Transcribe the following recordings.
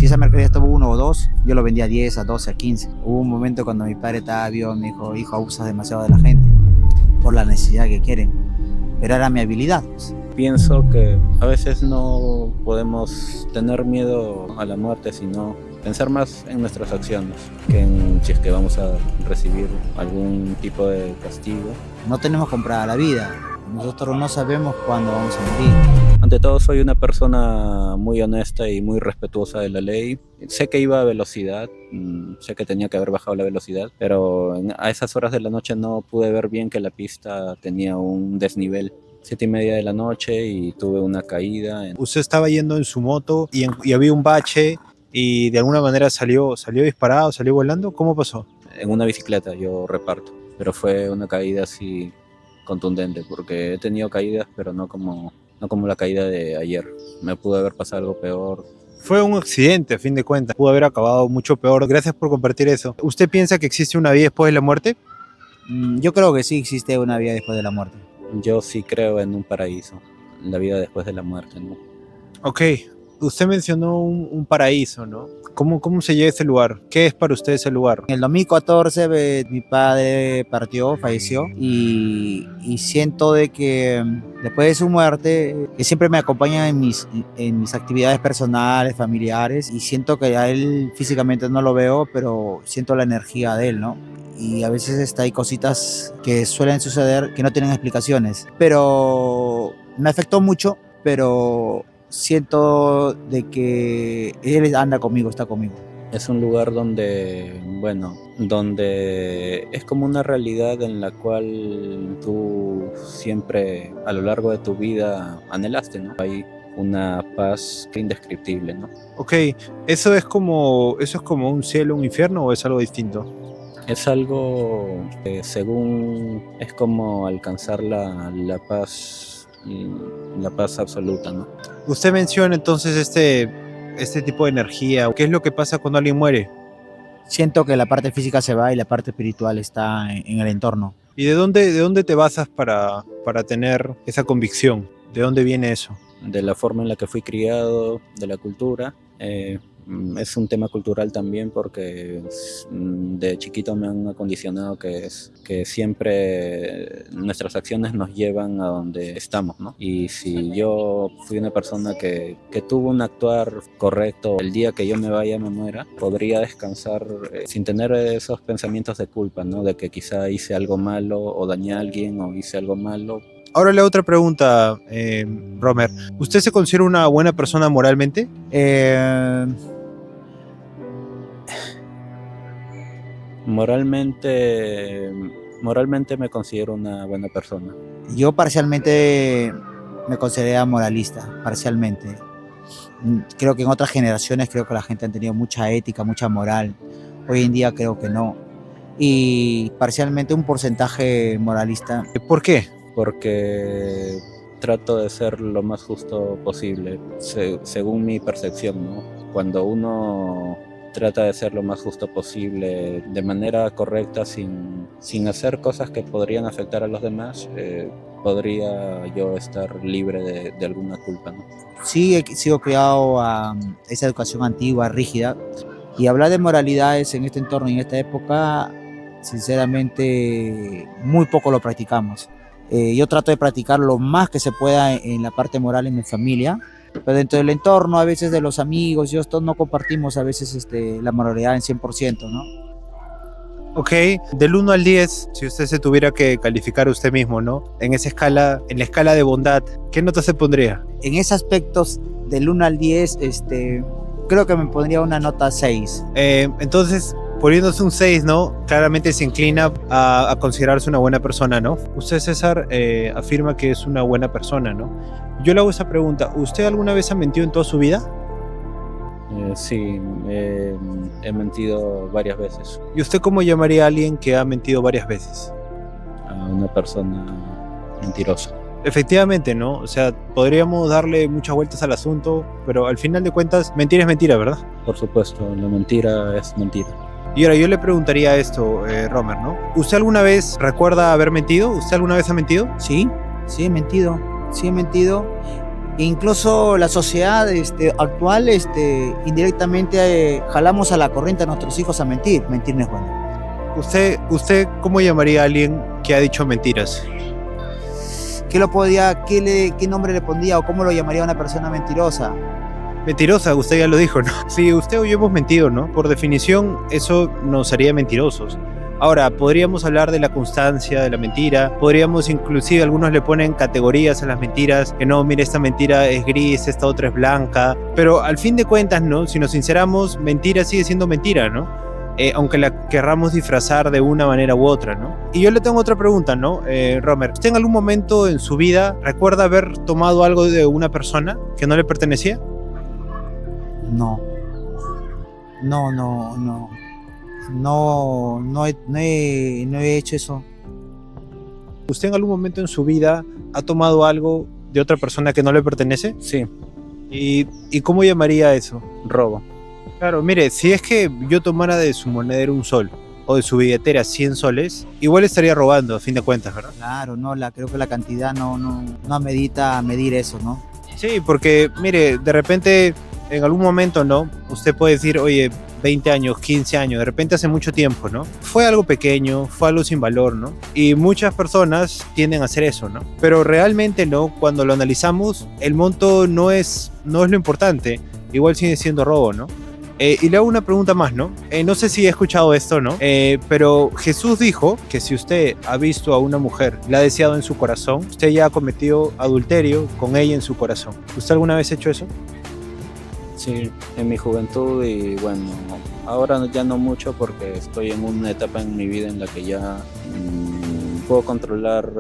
Si esa mercadería estaba 1 o 2, yo lo vendía a 10, a 12, a 15. Hubo un momento cuando mi padre estaba vio, me dijo, hijo, abusas demasiado de la gente por la necesidad que quieren. Pero era mi habilidad, pues. Pienso que a veces no podemos tener miedo a la muerte, sino pensar más en nuestras acciones que en si es que vamos a recibir algún tipo de castigo. No tenemos comprada la vida. Nosotros no sabemos cuándo vamos a morir. Ante todo, soy una persona muy honesta y muy respetuosa de la ley. Sé que iba a velocidad, sé que tenía que haber bajado la velocidad, pero a esas horas de la noche no pude ver bien que la pista tenía un desnivel. 7:30 de la noche y tuve una caída. Usted estaba yendo en su moto y había un bache y de alguna manera salió disparado, salió volando. ¿Cómo pasó? En una bicicleta yo reparto, pero fue una caída así contundente, porque he tenido caídas, pero no como la caída de ayer. Me pudo haber pasado algo peor. Fue un accidente, a fin de cuentas. Pudo haber acabado mucho peor. Gracias por compartir eso. ¿Usted piensa que existe una vida después de la muerte? Yo creo que sí existe una vida después de la muerte. Yo sí creo en un paraíso, en la vida después de la muerte, ¿no? Ok, usted mencionó un paraíso, ¿no? ¿Cómo se llega a ese lugar? ¿Qué es para usted ese lugar? En el 2014 mi padre falleció y siento de que después de su muerte, que siempre me acompaña en mis actividades personales, familiares, y siento que a él físicamente no lo veo, pero siento la energía de él, ¿no? Y a veces hay cositas que suelen suceder que no tienen explicaciones, pero me afectó mucho, pero siento de que él anda conmigo, está conmigo. Es un lugar donde es como una realidad en la cual tú siempre a lo largo de tu vida anhelaste, ¿no? Hay una paz indescriptible, ¿no? Ok, ¿eso es como un cielo, un infierno o es algo distinto? Es algo que según es como alcanzar la paz, la paz absoluta, ¿no? Usted menciona entonces este tipo de energía. ¿Qué es lo que pasa cuando alguien muere? Siento que la parte física se va y la parte espiritual está en el entorno. ¿Y de dónde te basas para tener esa convicción? ¿De dónde viene eso? De la forma en la que fui criado, de la cultura. Es un tema cultural también porque de chiquito me han acondicionado que siempre nuestras acciones nos llevan a donde estamos, ¿no? Y si yo fui una persona que tuvo un actuar correcto, el día que yo me vaya, me muera, podría descansar sin tener esos pensamientos de culpa, ¿no? De que quizá hice algo malo o dañé a alguien o hice algo malo. Ahora le hago otra pregunta, Romer. ¿Usted se considera una buena persona moralmente? Moralmente me considero una buena persona. Yo parcialmente me considero moralista, parcialmente. Creo que en otras generaciones creo que la gente ha tenido mucha ética, mucha moral. Hoy en día creo que no. Y parcialmente un porcentaje moralista. ¿Por qué? Porque trato de ser lo más justo posible, según mi percepción, ¿no? Cuando uno trata de ser lo más justo posible, de manera correcta, sin hacer cosas que podrían afectar a los demás, podría yo estar libre de alguna culpa, ¿no? Sí, he sido criado a esa educación antigua, rígida, y hablar de moralidades en este entorno y en esta época, sinceramente, muy poco lo practicamos. Yo trato de practicar lo más que se pueda en la parte moral en mi familia, pero dentro del entorno, a veces de los amigos, todos no compartimos a veces la moralidad en 100%, ¿no? Ok, del 1 al 10, si usted se tuviera que calificar usted mismo, ¿no? En esa escala, en la escala de bondad, ¿qué nota se pondría? En esos aspectos, del 1 al 10, creo que me pondría una nota 6. Entonces, poniéndose un 6, ¿no? Claramente se inclina a considerarse una buena persona, ¿no? Usted, César, afirma que es una buena persona, ¿no? Yo le hago esa pregunta. ¿Usted alguna vez ha mentido en toda su vida? Sí, he mentido varias veces. ¿Y usted cómo llamaría a alguien que ha mentido varias veces? A una persona mentirosa. Efectivamente, ¿no? O sea, podríamos darle muchas vueltas al asunto, pero al final de cuentas, mentira es mentira, ¿verdad? Por supuesto, la mentira es mentira. Y ahora yo le preguntaría esto, Romer, ¿no? ¿Usted alguna vez recuerda haber mentido? ¿Usted alguna vez ha mentido? Sí, he mentido. Incluso la sociedad actual, indirectamente jalamos a la corriente a nuestros hijos a mentir. Mentir no es bueno. ¿Usted cómo llamaría a alguien que ha dicho mentiras? ¿Qué nombre le pondría o cómo lo llamaría a una persona mentirosa? Mentirosa, usted ya lo dijo, ¿no? Si usted o yo hemos mentido, ¿no? Por definición, eso nos haría mentirosos. Ahora, podríamos hablar de la constancia de la mentira, podríamos inclusive, algunos le ponen categorías a las mentiras, que no, mire, esta mentira es gris, esta otra es blanca, pero al fin de cuentas, ¿no? Si nos sinceramos, mentira sigue siendo mentira, ¿no? Aunque la querramos disfrazar de una manera u otra, ¿no? Y yo le tengo otra pregunta, ¿no? Romer, ¿usted en algún momento en su vida recuerda haber tomado algo de una persona que no le pertenecía? No. No he hecho eso. ¿Usted en algún momento en su vida ha tomado algo de otra persona que no le pertenece? Sí, ¿Y cómo llamaría eso? robo. Claro, mire, si es que yo tomara de su monedero 1 sol o de su billetera 100 soles, igual estaría robando, a fin de cuentas, ¿verdad? Claro, no, creo que la cantidad no amerita medir eso, ¿no? Sí, porque, mire, de repente, en algún momento, ¿no? Usted puede decir, oye, 20 años, 15 años, de repente hace mucho tiempo, ¿no? Fue algo pequeño, fue algo sin valor, ¿no? Y muchas personas tienden a hacer eso, ¿no? Pero realmente, ¿no? Cuando lo analizamos, el monto no es lo importante, igual sigue siendo robo, ¿no? Y le hago una pregunta más, ¿no? No sé si he escuchado esto, ¿no? Pero Jesús dijo que si usted ha visto a una mujer, la ha deseado en su corazón, usted ya ha cometido adulterio con ella en su corazón. ¿Usted alguna vez ha hecho eso? Sí, en mi juventud y bueno, ahora ya no mucho porque estoy en una etapa en mi vida en la que ya puedo controlar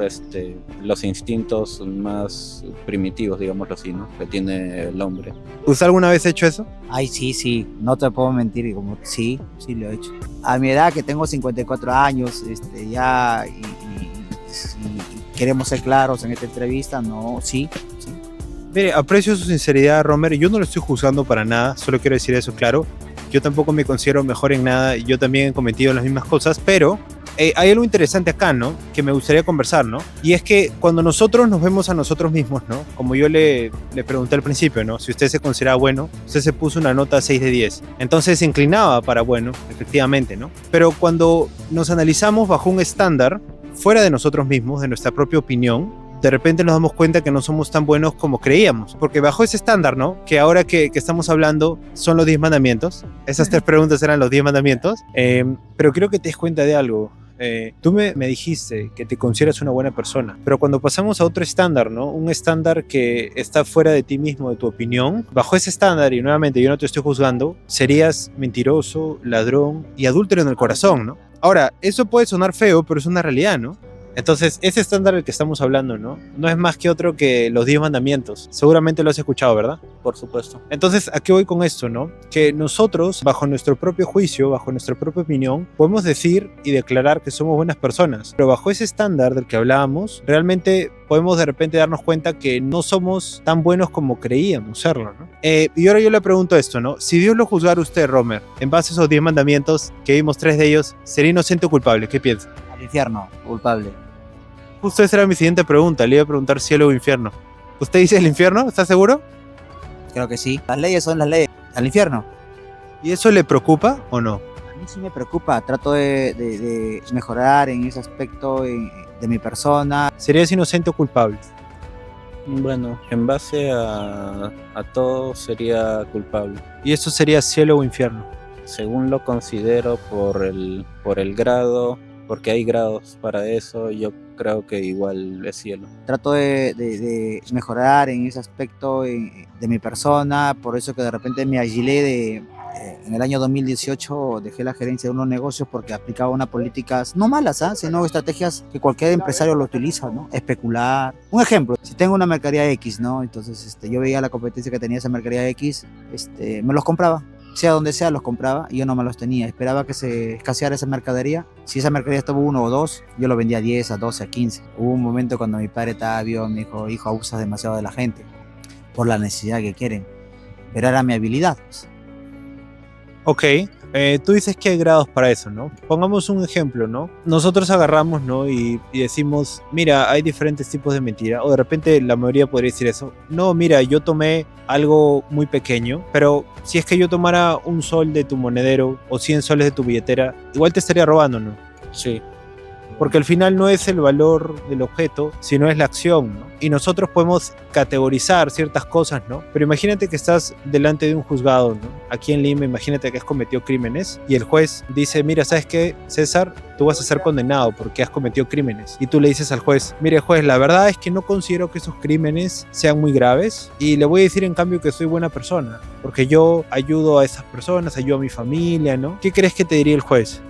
los instintos más primitivos, digámoslo así, ¿no? Que tiene el hombre. ¿Usted alguna vez ha hecho eso? Ay, sí, no te puedo mentir, sí lo he hecho. A mi edad, que tengo 54 años, ya, y queremos ser claros en esta entrevista, no, sí. Mire, aprecio su sinceridad, Romer. Yo no lo estoy juzgando para nada, solo quiero decir eso claro. Yo tampoco me considero mejor en nada, yo también he cometido las mismas cosas, pero hay algo interesante acá, ¿no? Que me gustaría conversar, ¿no? Y es que cuando nosotros nos vemos a nosotros mismos, ¿no? Como yo le pregunté al principio, ¿no? Si usted se considera bueno, usted se puso una nota 6 de 10. Entonces se inclinaba para bueno, efectivamente, ¿no? Pero cuando nos analizamos bajo un estándar fuera de nosotros mismos, de nuestra propia opinión, de repente nos damos cuenta que no somos tan buenos como creíamos. Porque bajo ese estándar, ¿no? Que ahora que estamos hablando son los 10 mandamientos. Esas 3 preguntas eran los 10 mandamientos. Pero creo que te des cuenta de algo. Tú me dijiste que te consideras una buena persona, pero cuando pasamos a otro estándar, ¿no? Un estándar que está fuera de ti mismo, de tu opinión, bajo ese estándar, y nuevamente yo no te estoy juzgando, serías mentiroso, ladrón y adúltero en el corazón, ¿no? Ahora, eso puede sonar feo, pero es una realidad, ¿no? Entonces, ese estándar del que estamos hablando, ¿no? No es más que otro que los 10 mandamientos. Seguramente lo has escuchado, ¿verdad? Por supuesto. Entonces, ¿a qué voy con esto, no? Que nosotros, bajo nuestro propio juicio, bajo nuestra propia opinión, podemos decir y declarar que somos buenas personas. Pero bajo ese estándar del que hablábamos, realmente podemos de repente darnos cuenta que no somos tan buenos como creíamos serlo, ¿no? Y ahora yo le pregunto esto, ¿no? Si Dios lo juzgara a usted, Romer, en base a esos 10 mandamientos, que vimos 3 de ellos, ¿sería inocente o culpable? ¿Qué piensa? Al infierno, culpable. Justo esa era mi siguiente pregunta, le iba a preguntar cielo o infierno. ¿Usted dice el infierno? ¿Está seguro? Creo que sí. Las leyes son las leyes. Al infierno. ¿Y eso le preocupa o no? A mí sí me preocupa. Trato de mejorar en ese aspecto de mi persona. ¿Serías inocente o culpable? Bueno, en base a todo sería culpable. ¿Y eso sería cielo o infierno? Según lo considero por el grado, porque hay grados para eso, yo creo que igual es cielo. Trato de mejorar en ese aspecto de mi persona, por eso que de repente me agilé en el año 2018 dejé la gerencia de unos negocios porque aplicaba unas políticas no malas, sino estrategias que cualquier empresario lo utiliza, ¿no? Especular. Un ejemplo, si tengo una mercadería X, ¿no? Entonces yo veía la competencia que tenía esa mercadería X, me los compraba. Sea donde sea, los compraba y yo no me los tenía. Esperaba que se escaseara esa mercadería. Si esa mercadería estuvo 1 o 2, yo lo vendía a 10, a 12, a 15. Hubo un momento cuando mi padre vio, me dijo, hijo, abusas demasiado de la gente por la necesidad que quieren. Pero era mi habilidad, pues. Ok, tú dices que hay grados para eso, ¿no? Pongamos un ejemplo, ¿no? Nosotros agarramos, ¿no? Y decimos, mira, hay diferentes tipos de mentira. O de repente la mayoría podría decir eso. No, mira, yo tomé algo muy pequeño, pero si es que yo tomara un sol de tu monedero o 100 soles de tu billetera, igual te estaría robando, ¿no? Sí, Porque al final no es el valor del objeto, sino es la acción, ¿no? Y nosotros podemos categorizar ciertas cosas, ¿no? Pero imagínate que estás delante de un juzgado, ¿no? Aquí en Lima, imagínate que has cometido crímenes y el juez dice, mira, ¿sabes qué, César? Tú vas a ser condenado porque has cometido crímenes. Y tú le dices al juez, mire juez, la verdad es que no considero que esos crímenes sean muy graves y le voy a decir en cambio que soy buena persona, porque yo ayudo a esas personas, ayudo a mi familia, ¿no? ¿Qué crees que te diría el juez?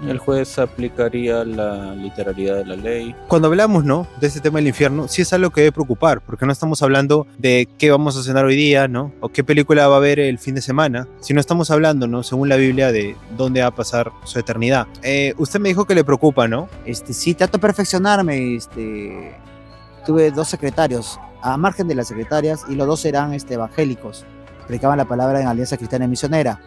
el juez aplicaría la literalidad de la ley. Cuando hablamos, ¿no?, de este tema del infierno, sí es algo que debe preocupar, porque no estamos hablando de qué vamos a cenar hoy día, ¿no?, o qué película va a ver el fin de semana, sino estamos hablando, ¿no?, según la Biblia, de dónde va a pasar su eternidad. Usted me dijo que le preocupa, ¿no? Sí, trato de perfeccionarme. Tuve 2 secretarios, a margen de las secretarias, y los 2 eran evangélicos. Predicaban la palabra en Alianza Cristiana Misionera.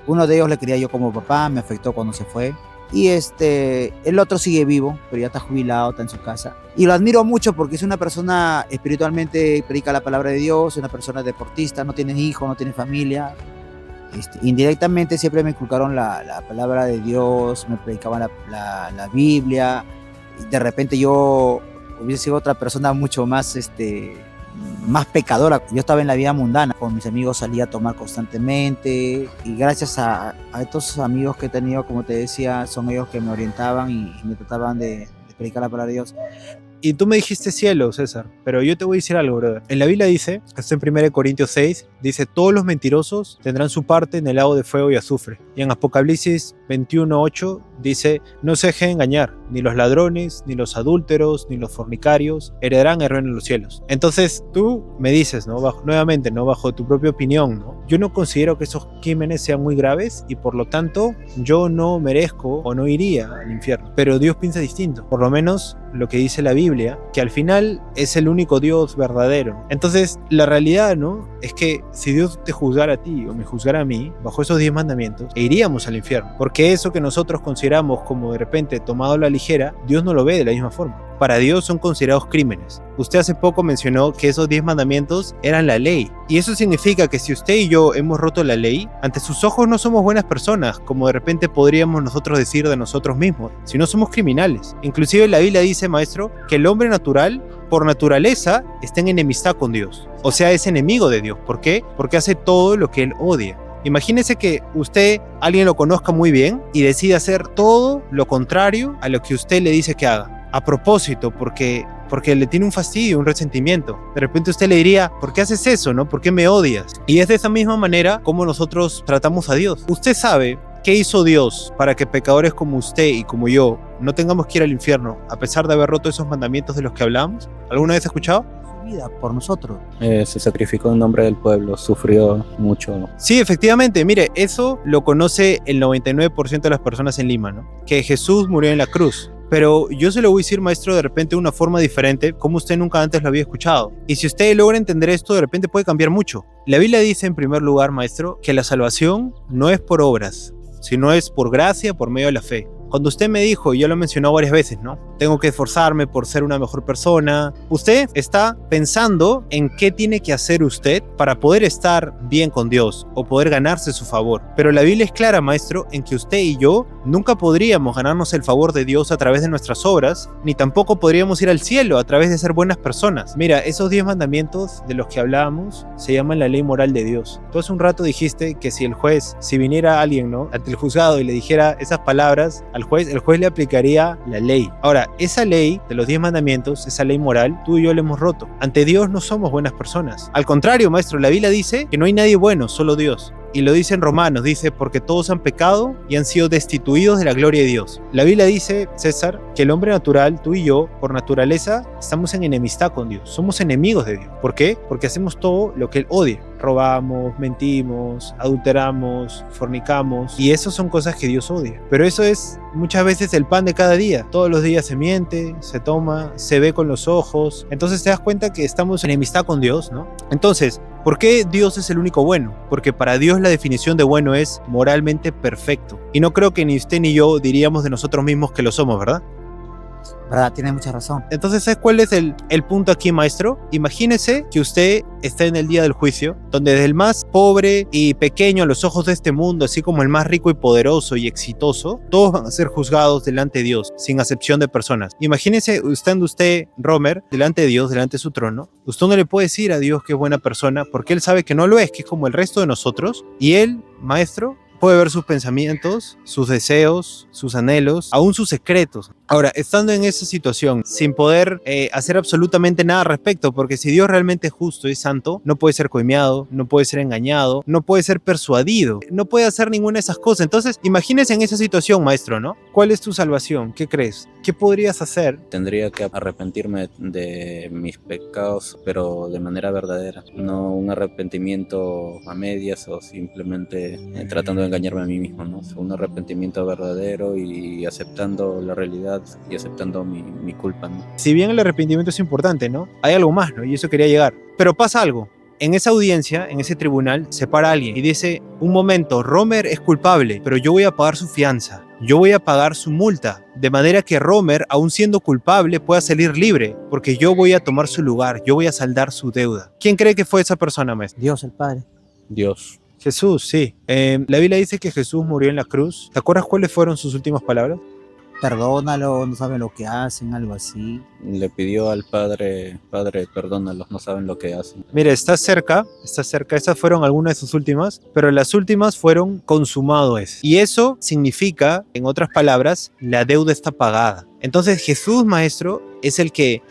Uno de ellos le quería yo como papá, me afectó cuando se fue. Y el otro sigue vivo, pero ya está jubilado, está en su casa. Y lo admiro mucho porque es una persona espiritualmente, predica la palabra de Dios, es una persona deportista, no tiene hijos, no tiene familia. Indirectamente siempre me inculcaron la palabra de Dios, me predicaban la Biblia. Y de repente yo hubiese sido otra persona mucho más más pecadora. Yo estaba en la vida mundana, con mis amigos salía a tomar constantemente y gracias a estos amigos que he tenido, como te decía, son ellos que me orientaban y me trataban de predicar la palabra de Dios. Y tú me dijiste cielo, César, pero yo te voy a decir algo, brother. En la Biblia dice, esto en 1 Corintios 6, dice, todos los mentirosos tendrán su parte en el lago de fuego y azufre. Y en Apocalipsis 21:8 dice, no se dejen engañar, ni los ladrones, ni los adúlteros, ni los fornicarios heredarán el reino de los cielos. Entonces tú me dices, ¿no?, nuevamente, ¿no?, bajo tu propia opinión, ¿no?, yo no considero que esos crímenes sean muy graves y por lo tanto yo no merezco o no iría al infierno. Pero Dios piensa distinto, por lo menos lo que dice la Biblia, que al final es el único Dios verdadero. Entonces la realidad, ¿no?, es que si Dios te juzgara a ti o me juzgara a mí bajo esos 10 mandamientos, iríamos al infierno, porque eso que nosotros consideramos como de repente tomado a la ligera, Dios no lo ve de la misma forma. Para Dios son considerados crímenes. Usted hace poco mencionó que esos 10 mandamientos eran la ley. Y eso significa que si usted y yo hemos roto la ley, ante sus ojos no somos buenas personas, como de repente podríamos nosotros decir de nosotros mismos, sino somos criminales. Inclusive la Biblia dice, maestro, que el hombre natural, por naturaleza, está en enemistad con Dios. O sea, es enemigo de Dios. ¿Por qué? Porque hace todo lo que él odia. Imagínese que usted, alguien lo conozca muy bien y decide hacer todo lo contrario a lo que usted le dice que haga. A propósito, porque le tiene un fastidio, un resentimiento. De repente usted le diría, ¿por qué haces eso, no? ¿Por qué me odias? Y es de esa misma manera como nosotros tratamos a Dios. Usted sabe qué hizo Dios para que pecadores como usted y como yo no tengamos que ir al infierno, a pesar de haber roto esos mandamientos de los que hablamos. ¿Alguna vez has escuchado? Su vida por nosotros. Se sacrificó en nombre del pueblo, sufrió mucho. Sí, efectivamente, mire, eso lo conoce el 99% de las personas en Lima, ¿no? Que Jesús murió en la cruz. Pero yo se lo voy a decir, maestro, de repente de una forma diferente, como usted nunca antes lo había escuchado. Y si usted logra entender esto, de repente puede cambiar mucho. La Biblia dice, en primer lugar, maestro, que la salvación no es por obras, sino es por gracia, por medio de la fe. Cuando usted me dijo, y ya lo mencionó varias veces, ¿no?, tengo que esforzarme por ser una mejor persona. Usted está pensando en qué tiene que hacer usted para poder estar bien con Dios o poder ganarse su favor. Pero la Biblia es clara, maestro, en que usted y yo nunca podríamos ganarnos el favor de Dios a través de nuestras obras, ni tampoco podríamos ir al cielo a través de ser buenas personas. Mira, esos 10 mandamientos de los que hablábamos se llaman la ley moral de Dios. Tú hace un rato dijiste que si viniera alguien, ¿no?, ante el juzgado y le dijera esas palabras al juez, el juez le aplicaría la ley. Ahora, esa ley de los 10 mandamientos, esa ley moral, tú y yo la hemos roto. Ante Dios no somos buenas personas. Al contrario, maestro, la Biblia dice que no hay nadie bueno, solo Dios. Y lo dice en Romanos, dice, porque todos han pecado y han sido destituidos de la gloria de Dios. La Biblia dice, César, que el hombre natural, tú y yo, por naturaleza, estamos en enemistad con Dios. Somos enemigos de Dios. ¿Por qué? Porque hacemos todo lo que Él odia. Robamos, mentimos, adulteramos, fornicamos. Y eso son cosas que Dios odia. Pero eso es muchas veces el pan de cada día. Todos los días se miente, se toma, se ve con los ojos. Entonces te das cuenta que estamos en enemistad con Dios, ¿no? Entonces, ¿Por qué Dios es el único bueno? Porque para Dios la definición de bueno es moralmente perfecto. Y no creo que ni usted ni yo diríamos de nosotros mismos que lo somos, ¿verdad? ¿Verdad? Tienes mucha razón. Entonces, ¿sabes cuál es el punto aquí, maestro? Imagínese que usted está en el día del juicio, donde desde el más pobre y pequeño a los ojos de este mundo, así como el más rico y poderoso y exitoso, todos van a ser juzgados delante de Dios, sin acepción de personas. Imagínese estando usted, Romer, delante de Dios, delante de su trono. Usted no le puede decir a Dios que es buena persona, porque Él sabe que no lo es, que es como el resto de nosotros. Y Él, maestro, puede ver sus pensamientos, sus deseos, sus anhelos, aún sus secretos. Ahora, estando en esa situación, sin poder hacer absolutamente nada al respecto, porque si Dios realmente es justo y santo, no puede ser coimeado, no puede ser engañado, no puede ser persuadido, no puede hacer ninguna de esas cosas. Entonces, imagínese en esa situación, maestro, ¿no? ¿Cuál es tu salvación? ¿Qué crees? ¿Qué podrías hacer? Tendría que arrepentirme de mis pecados, pero de manera verdadera, no un arrepentimiento a medias o simplemente tratando de engañarme a mí mismo, ¿no? Un arrepentimiento verdadero y aceptando la realidad y aceptando mi culpa, ¿no? Si bien el arrepentimiento es importante, ¿no? Hay algo más, ¿no? Y eso quería llegar. Pero pasa algo. En esa audiencia, en ese tribunal, se para alguien y dice, un momento, Romer es culpable, pero yo voy a pagar su fianza, yo voy a pagar su multa, de manera que Romer, aún siendo culpable, pueda salir libre, porque yo voy a tomar su lugar, yo voy a saldar su deuda. ¿Quién cree que fue esa persona, maestro? Dios el Padre. Dios. Jesús, sí. La Biblia dice que Jesús murió en la cruz. ¿Te acuerdas cuáles fueron sus últimas palabras? Perdónalo, no saben lo que hacen, algo así. Le pidió al Padre, perdónalos, no saben lo que hacen. Mire, está cerca. Estas fueron algunas de sus últimas, pero las últimas fueron consumado es. Y eso significa, en otras palabras, la deuda está pagada. Entonces Jesús, maestro, es el que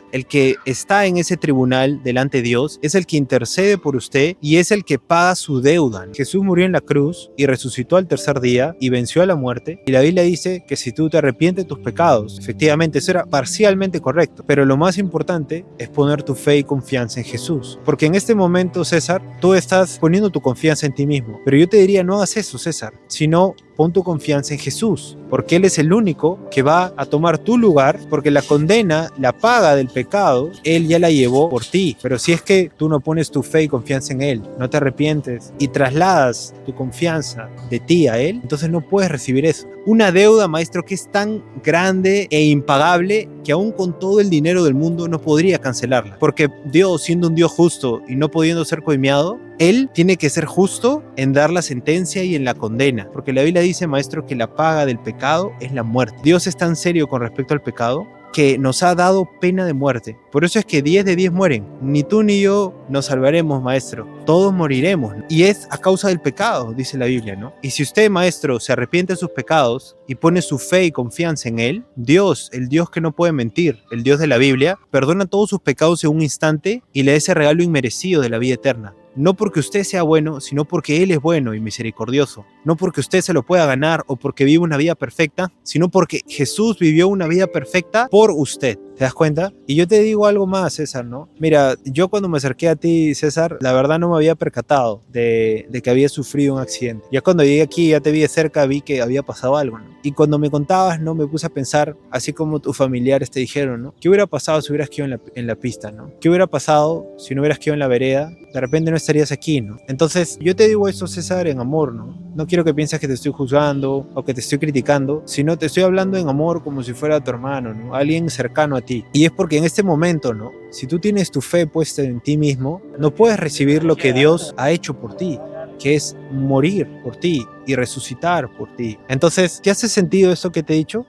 está en ese tribunal delante de Dios, es el que intercede por usted y es el que paga su deuda. Jesús murió en la cruz y resucitó al tercer día y venció a la muerte. Y la Biblia dice que si tú te arrepientes de tus pecados, efectivamente eso era parcialmente correcto, pero lo más importante es poner tu fe y confianza en Jesús. Porque en este momento, César, tú estás poniendo tu confianza en ti mismo. Pero yo te diría, no hagas eso, César, sino pon tu confianza en Jesús, porque Él es el único que va a tomar tu lugar, porque la condena, la paga del pecado, Él ya la llevó por ti. Pero si es que tú no pones tu fe y confianza en Él, no te arrepientes y trasladas tu confianza de ti a Él, entonces no puedes recibir eso. Una deuda, maestro, que es tan grande e impagable que aún con todo el dinero del mundo no podría cancelarla. Porque Dios, siendo un Dios justo y no pudiendo ser coimeado, Él tiene que ser justo en dar la sentencia y en la condena. Porque la Biblia dice, maestro, que la paga del pecado es la muerte. Dios es tan serio con respecto al pecado que nos ha dado pena de muerte. Por eso es que 10 de 10 mueren. Ni tú ni yo nos salvaremos, maestro. Todos moriremos. Y es a causa del pecado, dice la Biblia, ¿no? Y si usted, maestro, se arrepiente de sus pecados y pone su fe y confianza en Él, Dios, el Dios que no puede mentir, el Dios de la Biblia, perdona todos sus pecados en un instante y le da ese regalo inmerecido de la vida eterna. No porque usted sea bueno, sino porque Él es bueno y misericordioso. No porque usted se lo pueda ganar o porque vive una vida perfecta, sino porque Jesús vivió una vida perfecta por usted. ¿Te das cuenta? Y yo te digo algo más, César, ¿no? Mira, yo cuando me acerqué a ti, César, la verdad no me había percatado de que había sufrido un accidente. Ya cuando llegué aquí, ya te vi de cerca, vi que había pasado algo, ¿no? Y cuando me contabas, ¿no? Me puse a pensar, así como tus familiares te dijeron, ¿no? ¿Qué hubiera pasado si hubieras quedado en la pista, ¿no? ¿Qué hubiera pasado si no hubieras quedado en la vereda? De repente no estarías aquí, ¿no? Entonces, yo te digo eso, César, en amor, ¿no? No quiero que pienses que te estoy juzgando o que te estoy criticando, sino te estoy hablando en amor como si fuera tu hermano, ¿no? Alguien cercano a ti. Y es porque en este momento, ¿no? Si tú tienes tu fe puesta en ti mismo, no puedes recibir lo que Dios ha hecho por ti, que es morir por ti y resucitar por ti. Entonces, ¿te hace sentido esto que te he dicho?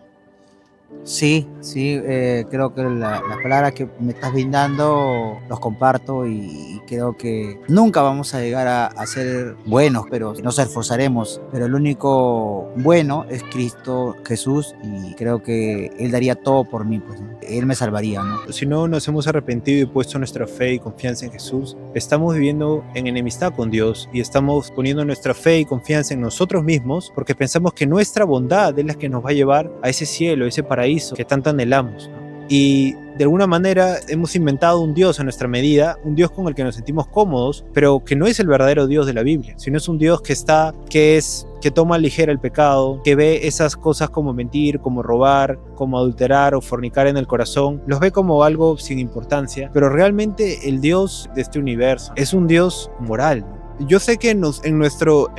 Sí, creo que las palabras que me estás brindando los comparto y creo que nunca vamos a llegar a ser buenos, pero nos esforzaremos. Pero el único bueno es Cristo Jesús y creo que Él daría todo por mí, pues, ¿no? Él me salvaría, ¿no? Si no nos hemos arrepentido y puesto nuestra fe y confianza en Jesús, estamos viviendo en enemistad con Dios y estamos poniendo nuestra fe y confianza en nosotros mismos porque pensamos que nuestra bondad es la que nos va a llevar a ese cielo, a ese paraíso que tanto anhelamos, ¿no? Y de alguna manera hemos inventado un Dios a nuestra medida, un Dios con el que nos sentimos cómodos, pero que no es el verdadero Dios de la Biblia, sino es un Dios que que toma a ligera el pecado, que ve esas cosas como mentir, como robar, como adulterar o fornicar en el corazón, los ve como algo sin importancia, pero realmente el Dios de este universo es un Dios moral, ¿no? Yo sé que en nuestro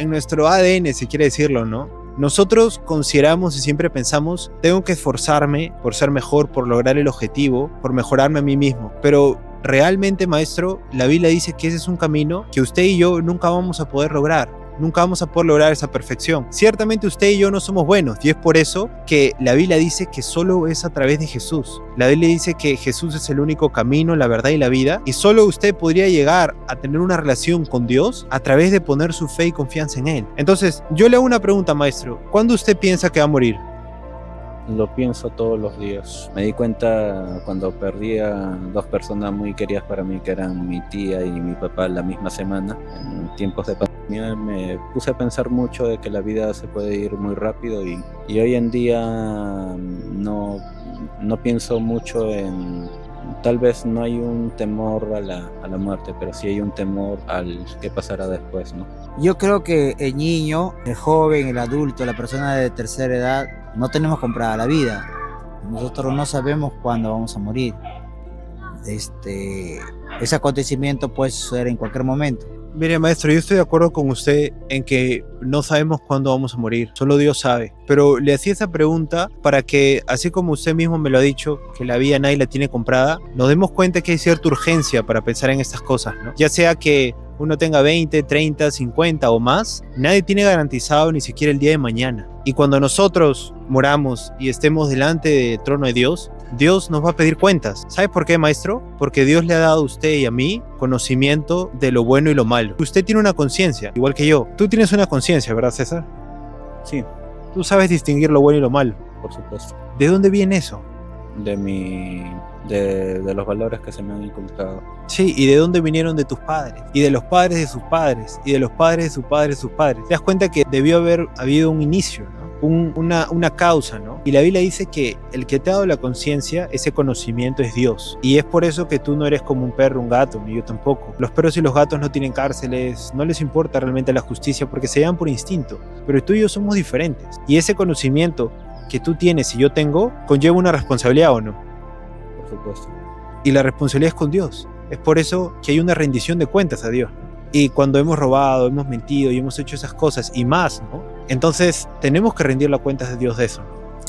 ADN, si quiere decirlo, ¿no? Nosotros consideramos y siempre pensamos, tengo que esforzarme por ser mejor, por lograr el objetivo, por mejorarme a mí mismo, pero realmente, maestro, la Biblia dice que ese es un camino que usted y yo nunca vamos a poder lograr. Nunca vamos a poder lograr esa perfección. Ciertamente usted y yo no somos buenos y es por eso que la Biblia dice que solo es a través de Jesús. La Biblia dice que Jesús es el único camino, la verdad y la vida, y solo usted podría llegar a tener una relación con Dios a través de poner su fe y confianza en Él. Entonces, yo le hago una pregunta, maestro. ¿Cuándo usted piensa que va a morir? Lo pienso todos los días. Me di cuenta cuando perdí a dos personas muy queridas para mí, que eran mi tía y mi papá, la misma semana. En tiempos de pandemia me puse a pensar mucho de que la vida se puede ir muy rápido y hoy en día no pienso mucho en... Tal vez no hay un temor a la muerte, pero sí hay un temor al qué pasará después, ¿no? Yo creo que el niño, el joven, el adulto, la persona de tercera edad, no tenemos comprada la vida. Nosotros no sabemos cuándo vamos a morir. Ese acontecimiento puede suceder en cualquier momento. Mire, maestro, yo estoy de acuerdo con usted en que no sabemos cuándo vamos a morir, solo Dios sabe. Pero le hacía esa pregunta para que, así como usted mismo me lo ha dicho, que la vida nadie la tiene comprada, nos demos cuenta que hay cierta urgencia para pensar en estas cosas, ¿no? Ya sea que uno tenga 20, 30, 50 o más, nadie tiene garantizado ni siquiera el día de mañana. Y cuando nosotros moramos y estemos delante del trono de Dios, Dios nos va a pedir cuentas. ¿Sabe por qué, maestro? Porque Dios le ha dado a usted y a mí conocimiento de lo bueno y lo malo. Usted tiene una conciencia, igual que yo. Tú tienes una conciencia, ¿verdad, César? Sí, Tú sabes distinguir lo bueno y lo malo. por supuesto. ¿De dónde viene eso? De los valores que se me han inculcado. Sí, ¿y de dónde vinieron de tus padres? Y de los padres de sus padres, y de los padres de sus padres de sus padres. Te das cuenta que debió haber habido un inicio, ¿no? Una causa, ¿no? Y la Biblia dice que el que te ha dado la conciencia, ese conocimiento es Dios. Y es por eso que tú no eres como un perro, un gato, ni yo tampoco. Los perros y los gatos no tienen cárceles, no les importa realmente la justicia porque se llevan por instinto. Pero tú y yo somos diferentes. Y ese conocimiento que tú tienes y yo tengo, conlleva una responsabilidad, ¿o no? Por supuesto. Y la responsabilidad es con Dios. Es por eso que hay una rendición de cuentas a Dios. Y cuando hemos robado, hemos mentido y hemos hecho esas cosas y más, ¿no? Entonces tenemos que rendir las cuentas de Dios de eso, ¿no?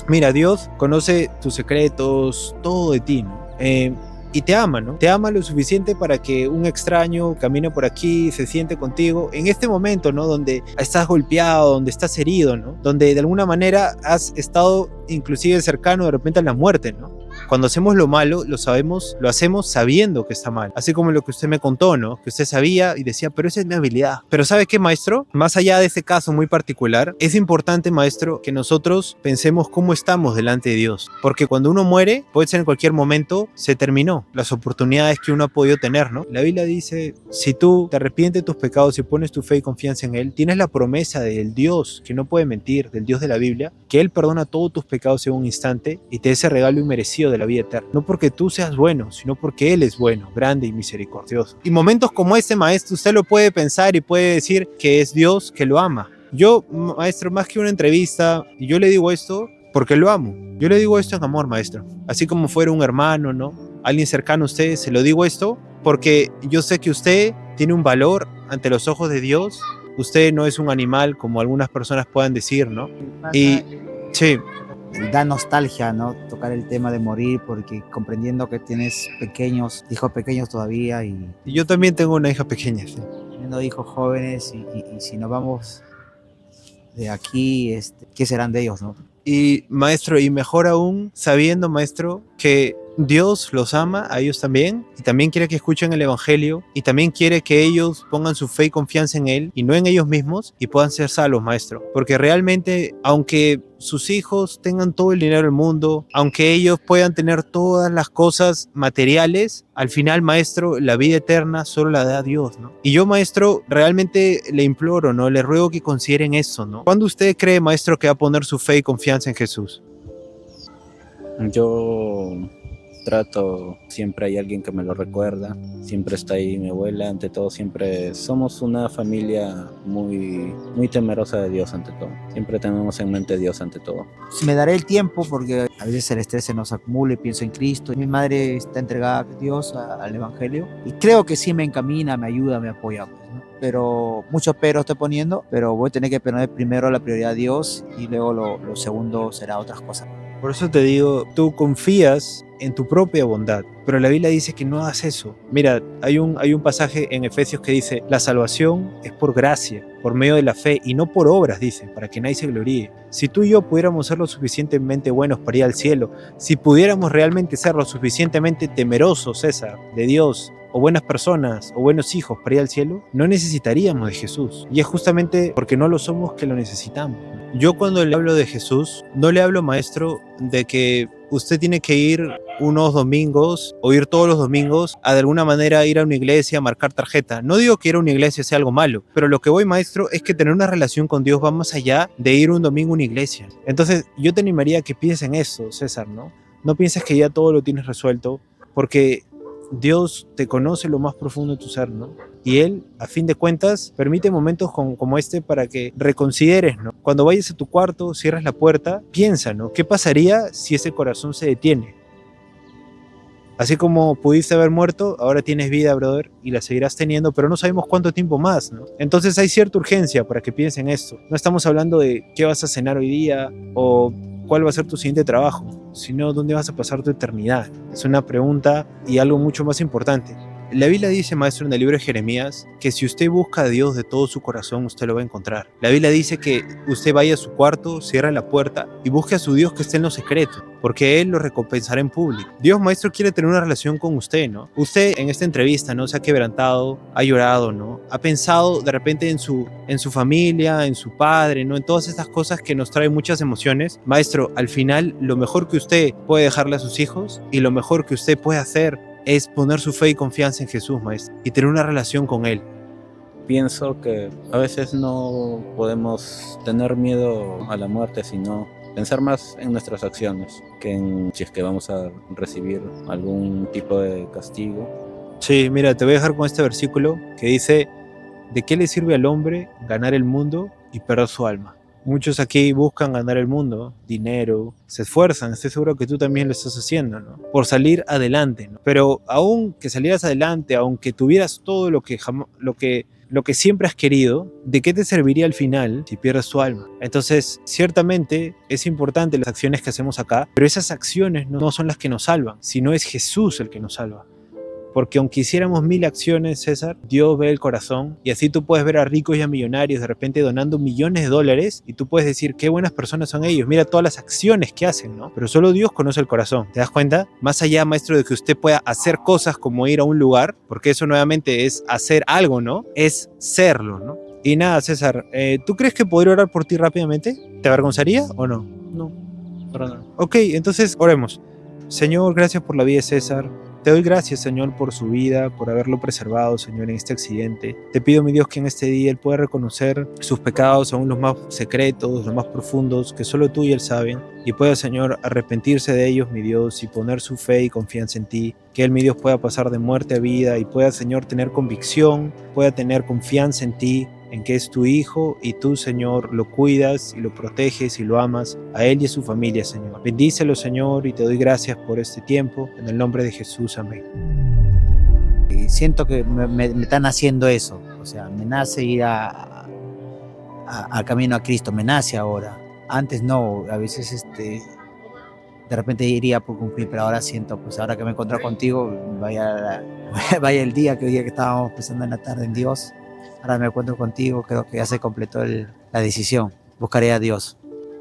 Mira, Dios conoce tus secretos, todo de ti, ¿no? Y te ama, ¿no? Te ama lo suficiente para que un extraño camine por aquí, se siente contigo en este momento, ¿no? Donde estás golpeado, donde estás herido, ¿no? Donde de alguna manera has estado inclusive cercano de repente a la muerte, ¿no? Cuando hacemos lo malo, lo hacemos sabiendo que está mal. Así como lo que usted me contó, ¿no? Que usted sabía y decía, pero esa es mi habilidad. Pero ¿sabe qué, maestro? Más allá de ese caso muy particular, es importante, maestro, que nosotros pensemos cómo estamos delante de Dios. Porque cuando uno muere, puede ser en cualquier momento, se terminó las oportunidades que uno ha podido tener, ¿no? La Biblia dice, si tú te arrepientes de tus pecados y pones tu fe y confianza en Él, tienes la promesa del Dios que no puede mentir, del Dios de la Biblia, que Él perdona todos tus pecados en un instante y te da ese regalo inmerecido de la vida eterna. No porque tú seas bueno, sino porque Él es bueno, grande y misericordioso. Y momentos como este, maestro, usted lo puede pensar y puede decir que es Dios que lo ama. Yo, maestro, más que una entrevista, y yo le digo esto porque lo amo. Yo le digo esto en amor, maestro. Así como fuera un hermano, ¿no? Alguien cercano a usted, se lo digo esto porque yo sé que usted tiene un valor ante los ojos de Dios. Usted no es un animal como algunas personas puedan decir, ¿no? Y sí. Da nostalgia, ¿no? Tocar el tema de morir, porque comprendiendo que tienes hijos pequeños todavía y Yo también tengo una hija pequeña, sí. teniendo hijos jóvenes y si nos vamos de aquí, ¿qué serán de ellos, no? Y maestro, y mejor aún, sabiendo, maestro, que Dios los ama a ellos también, y también quiere que escuchen el Evangelio, y también quiere que ellos pongan su fe y confianza en Él, y no en ellos mismos, y puedan ser salvos, maestro. Porque realmente, aunque sus hijos tengan todo el dinero del mundo, aunque ellos puedan tener todas las cosas materiales, al final, maestro, la vida eterna solo la da Dios, ¿no? Y yo, maestro, realmente le imploro, ¿no? Le ruego que consideren eso, ¿no? ¿Cuándo usted cree, maestro, que va a poner su fe y confianza en Jesús? Yo trato, siempre hay alguien que me lo recuerda, siempre está ahí mi abuela, ante todo siempre somos una familia muy temerosa de Dios ante todo, siempre tenemos en mente Dios ante todo. Me daré el tiempo porque a veces el estrés se nos acumula y pienso en Cristo. Mi madre está entregada a Dios, al Evangelio, y creo que sí me encamina, me ayuda, me apoya, pues, ¿no? Pero muchos peros estoy poniendo, pero voy a tener que poner primero la prioridad a Dios y luego lo segundo será otras cosas. Por eso te digo, tú confías en tu propia bondad, pero la Biblia dice que no hagas eso. Mira, hay un pasaje en Efesios que dice, la salvación es por gracia, por medio de la fe y no por obras, dice, para que nadie se gloríe. Si tú y yo pudiéramos ser lo suficientemente buenos para ir al cielo, si pudiéramos realmente ser lo suficientemente temerosos, César, de Dios, o buenas personas, o buenos hijos para ir al cielo, no necesitaríamos de Jesús. Y es justamente porque no lo somos que lo necesitamos. Yo cuando le hablo de Jesús, no le hablo, maestro, de que usted tiene que ir unos domingos o ir todos los domingos a de alguna manera ir a una iglesia, a marcar tarjeta. No digo que ir a una iglesia sea algo malo, pero lo que voy, maestro, es que tener una relación con Dios va más allá de ir un domingo a una iglesia. Entonces yo te animaría a que pienses en eso, César, ¿no? No pienses que ya todo lo tienes resuelto, porque Dios te conoce lo más profundo de tu ser, ¿no? Y Él, a fin de cuentas, permite momentos como este para que reconsideres, ¿no? Cuando vayas a tu cuarto, cierras la puerta, piensa, ¿no? ¿Qué pasaría si ese corazón se detiene? Así como pudiste haber muerto, ahora tienes vida, brother, y la seguirás teniendo, pero no sabemos cuánto tiempo más, ¿no? Entonces hay cierta urgencia para que piensen esto. No estamos hablando de qué vas a cenar hoy día o cuál va a ser tu siguiente trabajo, sino dónde vas a pasar tu eternidad. Es una pregunta y algo mucho más importante. La Biblia dice, maestro, en el libro de Jeremías, que si usted busca a Dios de todo su corazón, usted lo va a encontrar. La Biblia dice que usted vaya a su cuarto, cierre la puerta y busque a su Dios que esté en lo secreto, porque Él lo recompensará en público. Dios, maestro, quiere tener una relación con usted, ¿no? Usted en esta entrevista, ¿no? Se ha quebrantado, ha llorado, ¿no? Ha pensado de repente en su familia, en su padre, ¿no? En todas estas cosas que nos traen muchas emociones. Maestro, al final, lo mejor que usted puede dejarle a sus hijos y lo mejor que usted puede hacer es poner su fe y confianza en Jesús, maestro, y tener una relación con Él. Pienso que a veces no podemos tener miedo a la muerte, sino pensar más en nuestras acciones que en si es que vamos a recibir algún tipo de castigo. Sí, mira, te voy a dejar con este versículo que dice, ¿de qué le sirve al hombre ganar el mundo y perder su alma? Muchos aquí buscan ganar el mundo, dinero, se esfuerzan, estoy seguro que tú también lo estás haciendo, ¿no? Por salir adelante, ¿no? Pero aun que salieras adelante, aunque tuvieras todo lo que siempre has querido, ¿de qué te serviría al final si pierdes tu alma? Entonces, ciertamente es importante las acciones que hacemos acá, pero esas acciones no son las que nos salvan, sino es Jesús el que nos salva. Porque aunque hiciéramos 1000 acciones, César, Dios ve el corazón y así tú puedes ver a ricos y a millonarios de repente donando millones de dólares y tú puedes decir qué buenas personas son ellos, mira todas las acciones que hacen, ¿no? Pero solo Dios conoce el corazón, ¿te das cuenta? Más allá, maestro, de que usted pueda hacer cosas como ir a un lugar, porque eso nuevamente es hacer algo, ¿no? Es serlo, ¿no? Y nada, César, ¿tú crees que podría orar por ti rápidamente? ¿Te avergonzaría o no? No, para nada. Ok, entonces oremos. Señor, gracias por la vida de César. Te doy gracias, Señor, por su vida, por haberlo preservado, Señor, en este accidente. Te pido, mi Dios, que en este día Él pueda reconocer sus pecados, aún los más secretos, los más profundos, que solo tú y Él saben, y pueda, Señor, arrepentirse de ellos, mi Dios, y poner su fe y confianza en ti. Que Él, mi Dios, pueda pasar de muerte a vida y pueda, Señor, tener convicción, pueda tener confianza en ti, en que es tu hijo y tú, Señor, lo cuidas y lo proteges y lo amas a él y a su familia, Señor. Bendícelo, Señor, y te doy gracias por este tiempo. En el nombre de Jesús, amén. Y siento que me están haciendo eso, o sea, me nace ir al camino a Cristo, me nace ahora. Antes no, a veces de repente iría por cumplir, pero ahora siento, pues ahora que me encuentro contigo, vaya el día que estábamos pensando en la tarde en Dios. Ahora me encuentro contigo, creo que ya se completó la decisión. Buscaré a Dios.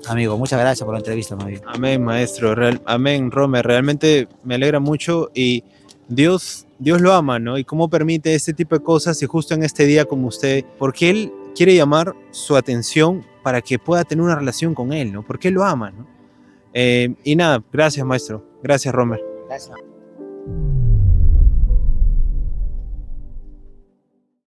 Amigo, muchas gracias por la entrevista, amigo. Amén, maestro. Amén, Romer. Realmente me alegra mucho y Dios lo ama, ¿no? Y cómo permite este tipo de cosas y justo en este día como usted, porque Él quiere llamar su atención para que pueda tener una relación con Él, ¿no? Porque Él lo ama, ¿no? Y nada, gracias, maestro. Gracias, Romer. Gracias.